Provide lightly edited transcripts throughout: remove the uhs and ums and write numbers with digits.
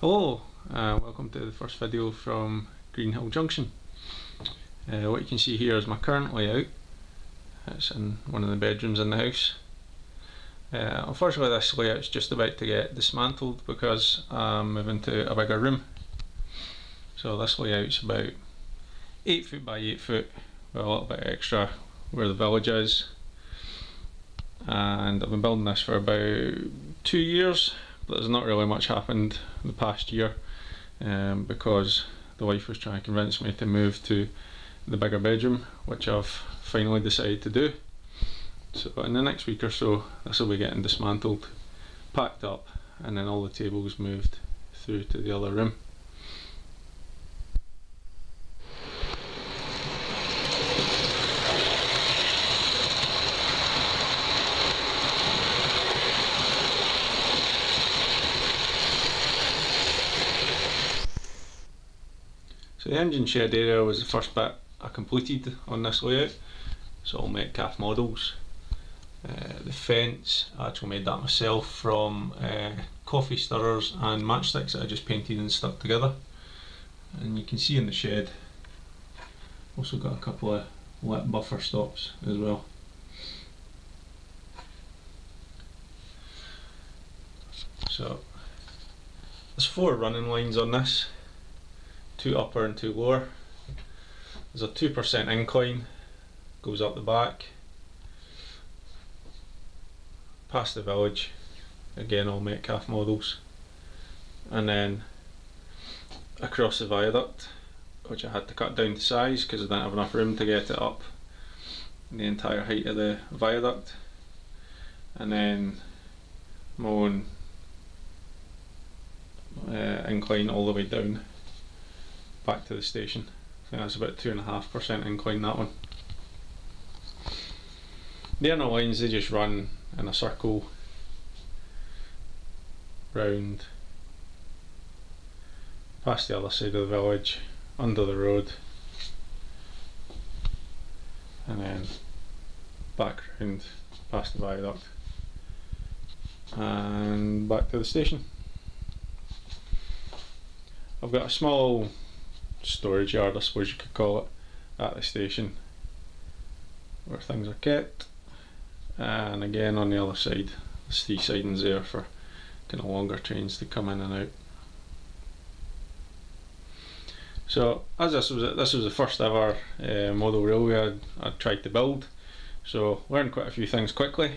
Hello, welcome to the first video from Greenhill Junction. What you can see here is my current layout. It's in one of the bedrooms in the house. Unfortunately this layout's just about to get dismantled because I'm moving to a bigger room. So this layout's about 8 foot by 8 foot with a little bit extra where the village is. And I've been building this for about 2 years. There's not really much happened the past year because the wife was trying to convince me to move to the bigger bedroom, which I've finally decided to do. So in the next week or so this will be getting dismantled, packed up, and then all the tables moved through to the other room. So the engine shed area was the first bit I completed on this layout. It's all Metcalf models. The fence, I actually made that myself from coffee stirrers and matchsticks that I just painted and stuck together. And you can see in the shed, also got a couple of lit buffer stops as well. So there's 4 running lines on this. 2 upper and 2 lower. There's a 2% incline, goes up the back, past the village, again all Metcalf models, and then across the viaduct, which I had to cut down to size because I didn't have enough room to get it up the entire height of the viaduct, and then my own incline all the way down back to the station. I think that's about 2.5% incline, that one. The inner lines, they just run in a circle round past the other side of the village, under the road, and then back round past the viaduct and back to the station. I've got a small storage yard, I suppose you could call it, at the station where things are kept, and again on the other side there's 3 sidings there for kind of longer trains to come in and out. So as this was the first ever model railway I'd tried to build, so learned quite a few things quickly.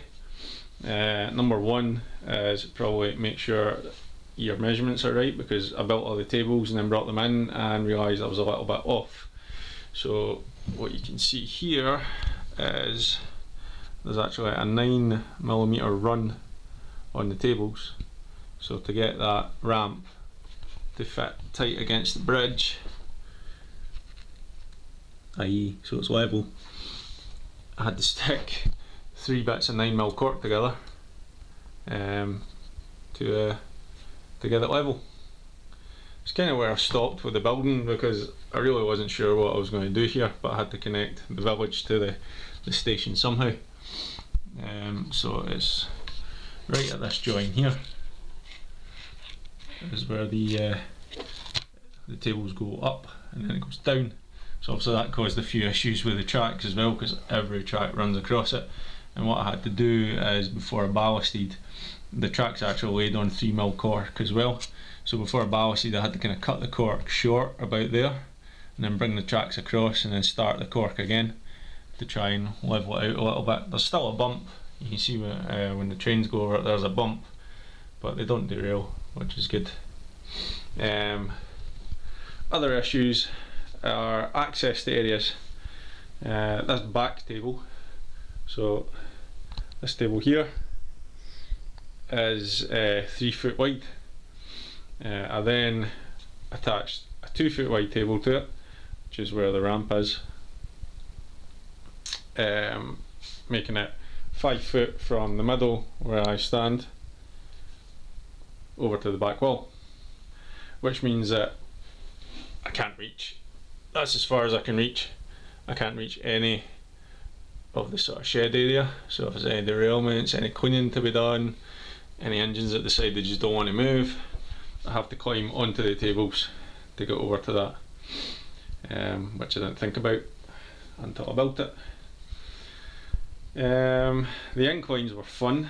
Number one is probably make sure your measurements are right, because I built all the tables and then brought them in and realised I was a little bit off. So what you can see here is there's actually a 9mm run on the tables. So to get that ramp to fit tight against the bridge, i.e. so it's level, I had to stick 3 bits of 9mm cork together to get it level. It's kind of where I stopped with the building because I really wasn't sure what I was going to do here, but I had to connect the village to the station somehow. So it's right at this join here is where the tables go up and then it goes down. So obviously that caused a few issues with the tracks as well, because every track runs across it. And what I had to do is, before I ballasted, the track's actually laid on 3mm cork as well. So before I ballasted I had to kind of cut the cork short about there and then bring the tracks across and then start the cork again to try and level it out a little bit. There's still a bump, you can see when the trains go over it there's a bump, but they don't derail, which is good. Other issues are access to areas. This back table, so this table here is 3 foot wide. I then attached a 2 foot wide table to it, which is where the ramp is, making it 5 foot from the middle where I stand over to the back wall, which means that I can't reach, that's as far as I can reach. I can't reach any of the sort of shed area, so if there's any derailments, any cleaning to be done, any engines that decide they just don't want to move, I have to climb onto the tables to get over to that, which I didn't think about until I built it. The inclines were fun.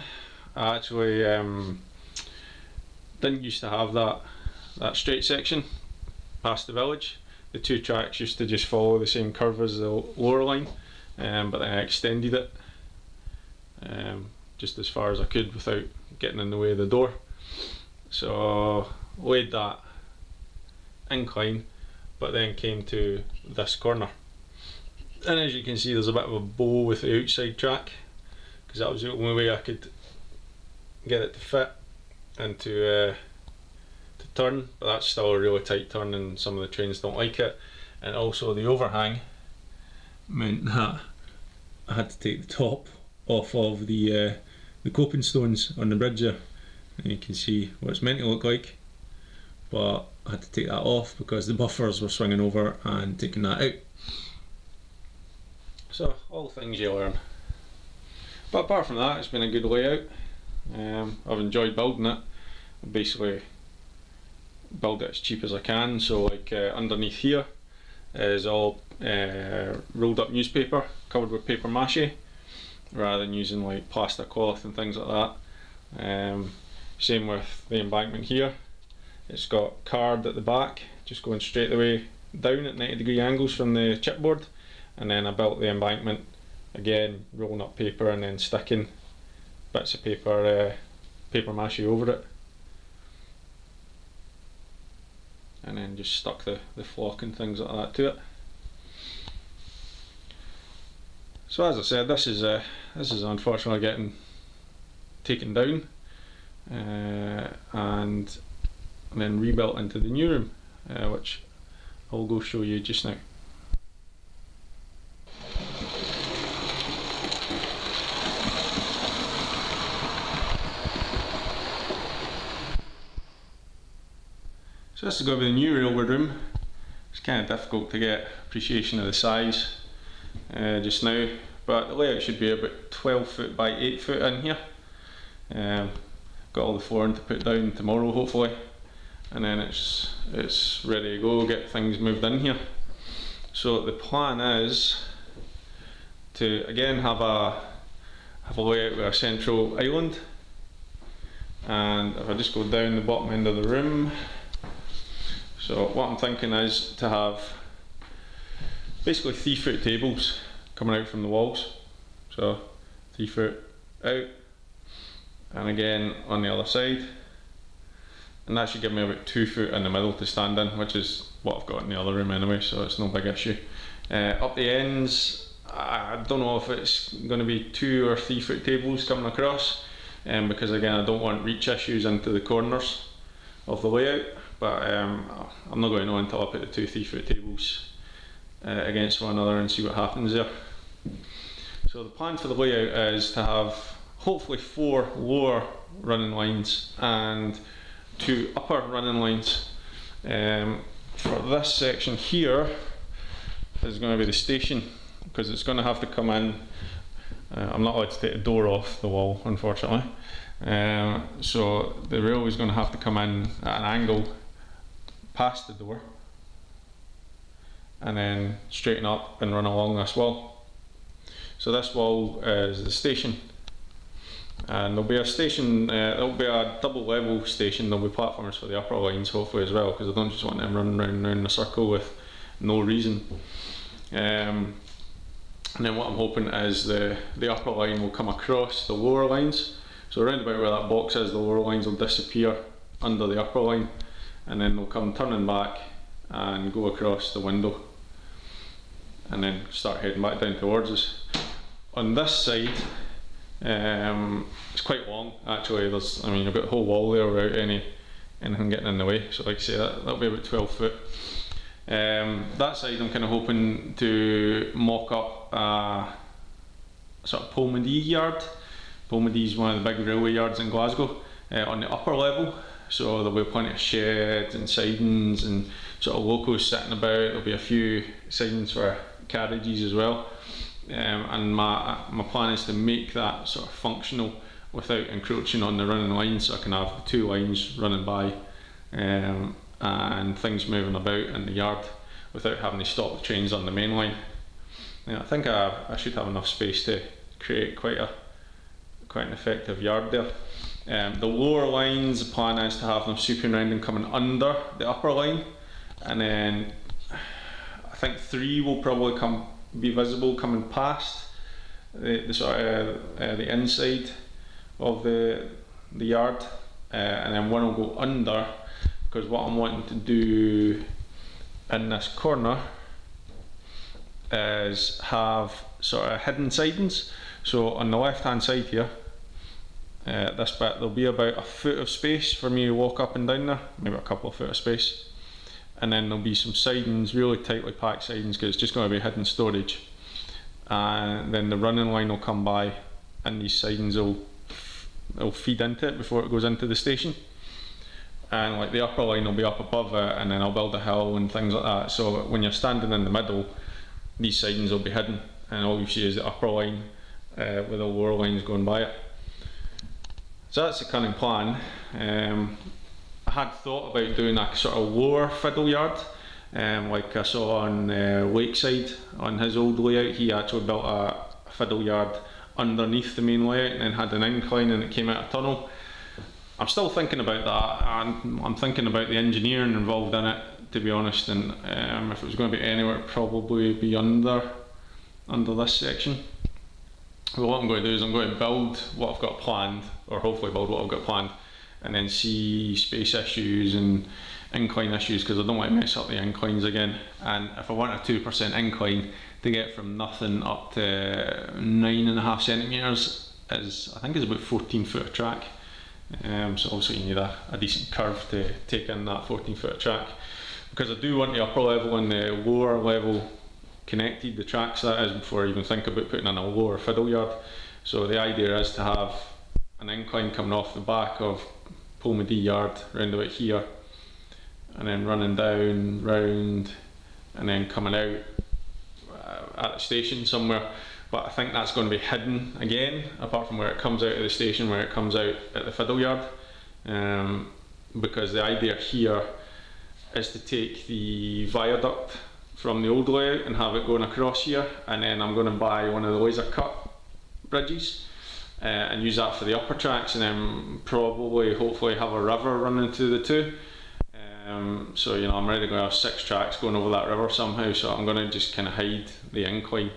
I actually didn't used to have that straight section past the village. The two tracks used to just follow the same curve as the lower line, but then I extended it just as far as I could without getting in the way of the door. So laid that incline, but then came to this corner, and as you can see there's a bit of a bow with the outside track, because that was the only way I could get it to fit and to turn, but that's still a really tight turn and some of the trains don't like it. And also the overhang meant that I had to take the top off of the coping stones on the bridge there, and you can see what it's meant to look like, but I had to take that off because the buffers were swinging over and taking that out. So all things you learn. But apart from that, it's been a good layout. I've enjoyed building it. I basically build it as cheap as I can, so like underneath here is all rolled up newspaper covered with paper mache, rather than using like plastic cloth and things like that. Same with the embankment here. It's got card at the back, just going straight the way down at 90-degree angles from the chipboard, and then I built the embankment again, rolling up paper and then sticking bits of paper mache over it, and then just stuck the flock and things like that to it. So as I said, this is unfortunately getting taken down and then rebuilt into the new room, which I'll go show you just now. So this is going to be the new railway room. It's kind of difficult to get appreciation of the size just now, but the layout should be about 12 foot by 8 foot in here. Got all the flooring to put down tomorrow hopefully, and then it's ready to go, get things moved in here. So the plan is to again have a layout with a central island, and if I just go down the bottom end of the room, so what I'm thinking is to have basically 3 foot tables coming out from the walls, so 3 foot out, and again on the other side, and that should give me about 2 foot in the middle to stand in, which is what I've got in the other room anyway, so it's no big issue. Up the ends, I don't know if it's going to be 2 or 3 foot tables coming across, because again I don't want reach issues into the corners of the layout, but I'm not going to know until I put the 2 3 foot tables against one another and see what happens there. So the plan for the layout is to have hopefully 4 lower running lines and 2 upper running lines. For this section here is going to be the station, because it's going to have to come in. I'm not allowed to take the door off the wall, unfortunately. So the railway is going to have to come in at an angle past the door and then straighten up and run along this wall. So this wall is the station, and there'll be a station, there'll be a double level station. There'll be platforms for the upper lines hopefully as well, because I don't just want them running round and round in a circle with no reason. And then what I'm hoping is the upper line will come across the lower lines, so around about where that box is, the lower lines will disappear under the upper line, and then they'll come turning back and go across the window and then start heading back down towards us. On this side, it's quite long actually. I mean, you've got a whole wall there without anything getting in the way, so like I say, that'll be about 12 foot. That side I'm kind of hoping to mock up a sort of Polmadie yard. Polmadie is one of the big railway yards in Glasgow, on the upper level, so there'll be plenty of sheds and sidings and sort of locos sitting about. There'll be a few sidings for carriages as well, and my plan is to make that sort of functional without encroaching on the running lines, so I can have 2 lines running by and things moving about in the yard without having to stop the trains on the main line. I think I should have enough space to create quite an effective yard there. The lower lines, the plan is to have them sweeping around and coming under the upper line, and then I think 3 will probably be visible coming past the inside of the yard, and then 1 will go under, because what I'm wanting to do in this corner is have sort of hidden sidings. So on the left hand side here, this bit, there'll be about a foot of space for me to walk up and down there, maybe a couple of foot of space, and then there'll be some sidings, really tightly packed sidings, because it's just going to be hidden storage, and then the running line will come by and these sidings will feed into it before it goes into the station, and like the upper line will be up above it, and then I'll build a hill and things like that, so when you're standing in the middle these sidings will be hidden and all you see is the upper line with the lower lines going by it. So that's the cunning plan. I had thought about doing a sort of lower fiddle yard, like I saw on Lakeside on his old layout. He actually built a fiddle yard underneath the main layout and then had an incline and it came out a tunnel. I'm still thinking about that, and I'm thinking about the engineering involved in it, to be honest, and if it was going to be anywhere, it'd probably be under this section. But what I'm going to do is I'm going to build what I've got planned, or hopefully build what I've got planned, and then see space issues and incline issues, because I don't want to mess up the inclines again. And if I want a 2% incline to get from nothing up to 9.5 centimetres, I think is about 14 foot of track. So obviously you need a decent curve to take in that 14 foot of track, because I do want the upper level and the lower level connected, the tracks that is, before I even think about putting in a lower fiddle yard. So the idea is to have an incline coming off the back of Polmadee yard round about here, and then running down, round, and then coming out at the station somewhere. But I think that's going to be hidden again, apart from where it comes out of the station, where it comes out at the fiddle yard, because the idea here is to take the viaduct from the old layout and have it going across here, and then I'm going to buy one of the laser cut bridges and use that for the upper tracks, and then probably hopefully have a river running through the two. So you know, I'm ready to have 6 tracks going over that river somehow, so I'm going to just kind of hide the incline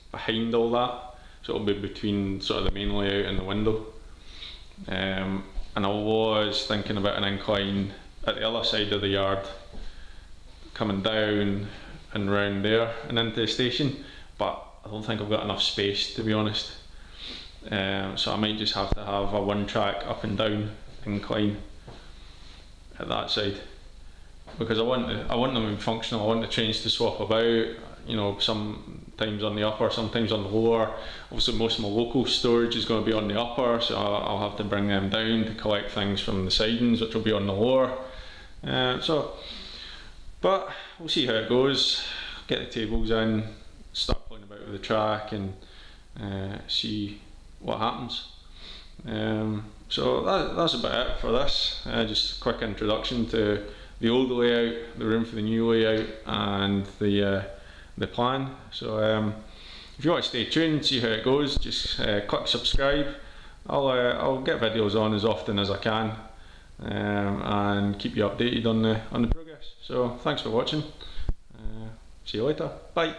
behind all that, so it'll be between sort of the main layout and the window. And I was thinking about an incline at the other side of the yard coming down and round there and into the station, but I don't think I've got enough space, to be honest. So I might just have to have a 1-track up and down incline at that side, because I want them to be functional. I want the trains to swap about, you know, sometimes on the upper, sometimes on the lower. Obviously most of my local storage is going to be on the upper, so I'll have to bring them down to collect things from the sidings, which will be on the lower. But we'll see how it goes. Get the tables in, start playing about with the track, and see what happens. So that's about it for this. Just a quick introduction to the old layout, the room for the new layout, and the plan. So if you want to stay tuned, see how it goes, just click subscribe. I'll get videos on as often as I can, and keep you updated on the progress. So thanks for watching. See you later. Bye.